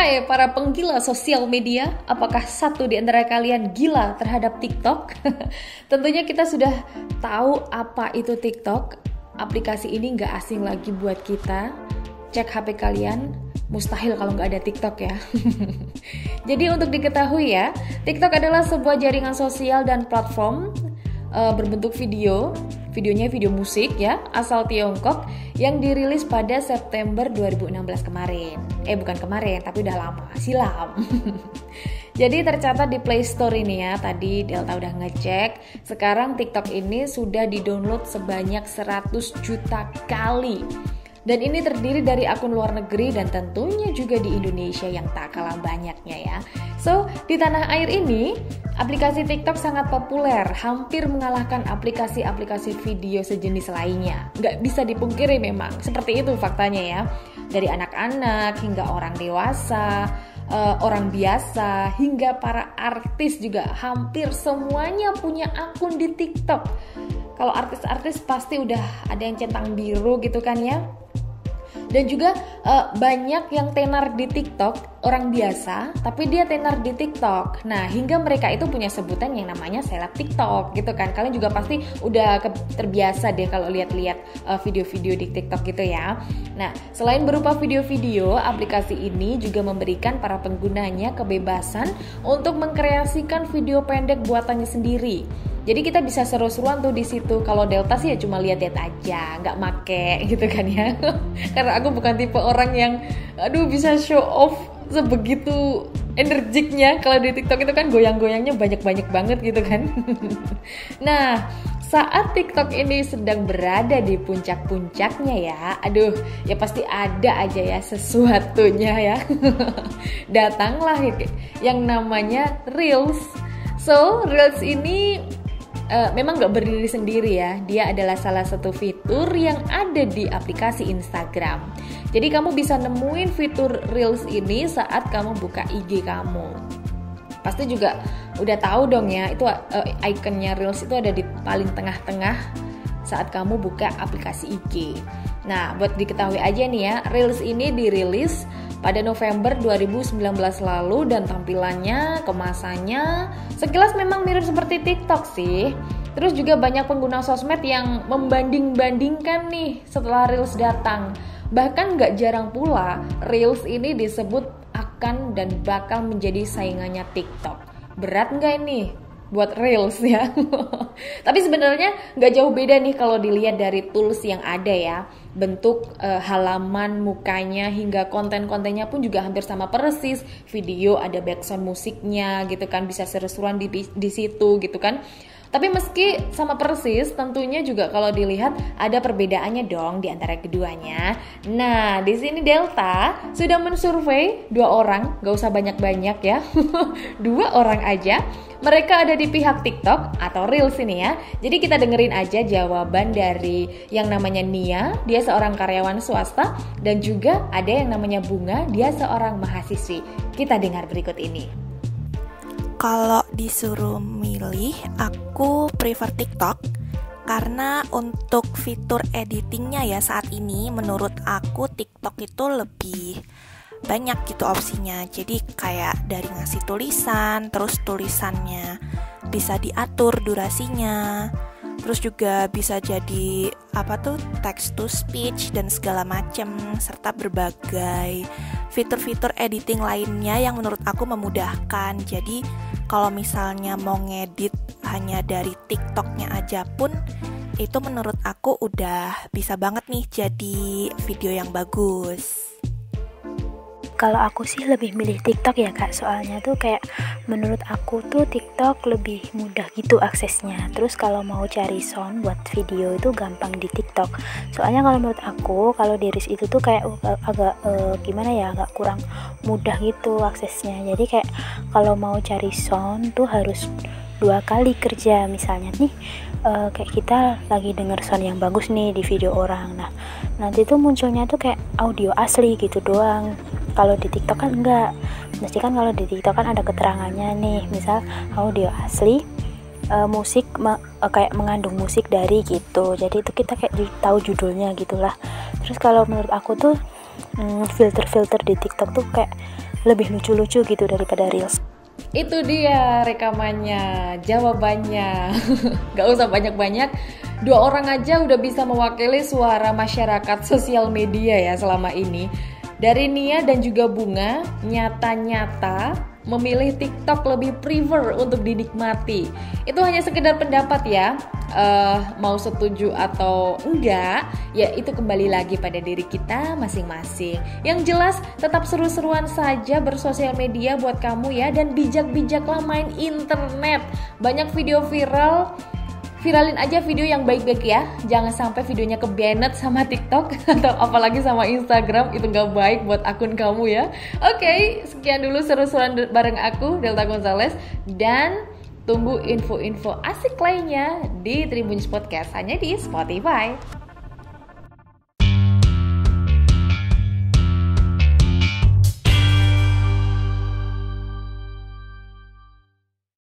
Hai para penggila sosial media, apakah satu di antara kalian gila terhadap TikTok? Tentunya kita sudah tahu apa itu TikTok. Aplikasi ini nggak asing lagi buat kita. Cek HP kalian, mustahil kalau nggak ada TikTok ya. Jadi untuk diketahui ya, TikTok adalah sebuah jaringan sosial dan platform berbentuk videonya video musik ya, asal Tiongkok yang dirilis pada September 2016 kemarin. Bukan kemarin, tapi udah lama, silam. Jadi tercatat di Play Store ini ya, tadi Delta udah ngecek. Sekarang TikTok ini sudah di-download sebanyak 100 juta kali. Dan ini terdiri dari akun luar negeri dan tentunya juga di Indonesia yang tak kalah banyaknya ya. So, di tanah air ini, aplikasi TikTok sangat populer, hampir mengalahkan aplikasi-aplikasi video sejenis lainnya. Nggak bisa dipungkiri memang, seperti itu faktanya ya. Dari anak-anak hingga orang dewasa, orang biasa, hingga para artis juga hampir semuanya punya akun di TikTok. Kalau artis-artis pasti udah ada yang centang biru gitu kan ya. Dan juga banyak yang tenar di TikTok, orang biasa, tapi dia tenar di TikTok. Nah, hingga mereka itu punya sebutan yang namanya seleb TikTok gitu kan. Kalian juga pasti udah terbiasa deh kalau lihat-lihat video-video di TikTok gitu ya. Nah, selain berupa video-video, aplikasi ini juga memberikan para penggunanya kebebasan untuk mengkreasikan video pendek buatannya sendiri. Jadi kita bisa seru-seruan tuh di situ. Kalau Delta sih ya cuma lihat-lihat aja, nggak make gitu kan ya. Karena aku bukan tipe orang yang bisa show off sebegitu energiknya. Kalau di TikTok itu kan goyang-goyangnya banyak-banyak banget gitu kan. Nah, saat TikTok ini sedang berada di puncak-puncaknya ya, ya pasti ada aja ya sesuatunya ya. Datanglah yang namanya Reels. So, Reels ini memang gak berdiri sendiri ya. Dia adalah salah satu fitur yang ada di aplikasi Instagram. Jadi kamu bisa nemuin fitur Reels ini saat kamu buka IG kamu. Pasti juga udah tahu dong ya, itu ikonnya Reels itu ada di paling tengah-tengah saat kamu buka aplikasi IG. Nah, buat diketahui aja nih ya, Reels ini dirilis pada November 2019 lalu dan tampilannya, kemasannya sekilas memang mirip seperti TikTok sih. Terus juga banyak pengguna sosmed yang membanding-bandingkan nih setelah Reels datang. Bahkan gak jarang pula Reels ini disebut akan dan bakal menjadi saingannya TikTok. Berat gak ini buat Reels ya? Tapi sebenarnya gak jauh beda nih kalau dilihat dari tools yang ada ya. Bentuk halaman mukanya hingga konten-kontennya pun juga hampir sama persis. Video ada background musiknya gitu kan, bisa seru-seruan di situ gitu kan. Tapi meski sama persis, tentunya juga kalau dilihat ada perbedaannya dong di antara keduanya. Nah, di sini Delta sudah mensurvei 2 orang, gak usah banyak-banyak ya, 2 orang aja. Mereka ada di pihak TikTok atau Reels ini ya. Jadi kita dengerin aja jawaban dari yang namanya Nia, dia seorang karyawan swasta, dan juga ada yang namanya Bunga, dia seorang mahasiswi. Kita dengar berikut ini. Kalau disuruh milih, aku prefer TikTok karena untuk fitur editingnya ya saat ini menurut aku TikTok itu lebih banyak gitu opsinya. Jadi kayak dari ngasih tulisan, terus tulisannya bisa diatur durasinya, terus juga bisa jadi text to speech dan segala macam, serta berbagai fitur-fitur editing lainnya yang menurut aku memudahkan. Jadi kalau misalnya mau ngedit hanya dari TikToknya aja pun itu menurut aku udah bisa banget nih jadi video yang bagus. Kalau aku sih lebih milih TikTok ya kak, soalnya tuh kayak menurut aku tuh TikTok lebih mudah gitu aksesnya. Terus kalau mau cari sound buat video itu gampang di TikTok. Soalnya kalau menurut aku kalau di Reels itu tuh kayak agak agak kurang mudah gitu aksesnya. Jadi kayak kalau mau cari sound tuh harus 2 kali kerja. Misalnya nih kayak kita lagi denger sound yang bagus nih di video orang. Nah, nanti tuh munculnya tuh kayak audio asli gitu doang. Kalau di TikTok kan enggak. Mesti kan kalau di TikTok kan ada keterangannya nih, misal audio asli, musik kayak mengandung musik dari gitu. Jadi itu kita kayak tahu judulnya gitulah. Terus kalau menurut aku tuh filter-filter di TikTok tuh kayak lebih lucu-lucu gitu daripada Reels. Itu dia rekamannya, jawabannya. Gak usah banyak-banyak, 2 orang aja udah bisa mewakili suara masyarakat sosial media ya selama ini. Dari Nia dan juga Bunga, nyata-nyata memilih TikTok lebih prefer untuk dinikmati. Itu hanya sekedar pendapat ya, mau setuju atau enggak, ya itu kembali lagi pada diri kita masing-masing. Yang jelas tetap seru-seruan saja bersosial media buat kamu ya, dan bijak-bijaklah main internet. Banyak video viral, viralin aja video yang baik-baik ya. Jangan sampai videonya ke-banned sama TikTok atau apalagi sama Instagram, itu gak baik buat akun kamu ya. Oke, sekian dulu seru-seruan bareng aku, Delta Gonzales, dan tunggu info-info asik lainnya di Tribunnews Podcast hanya di Spotify.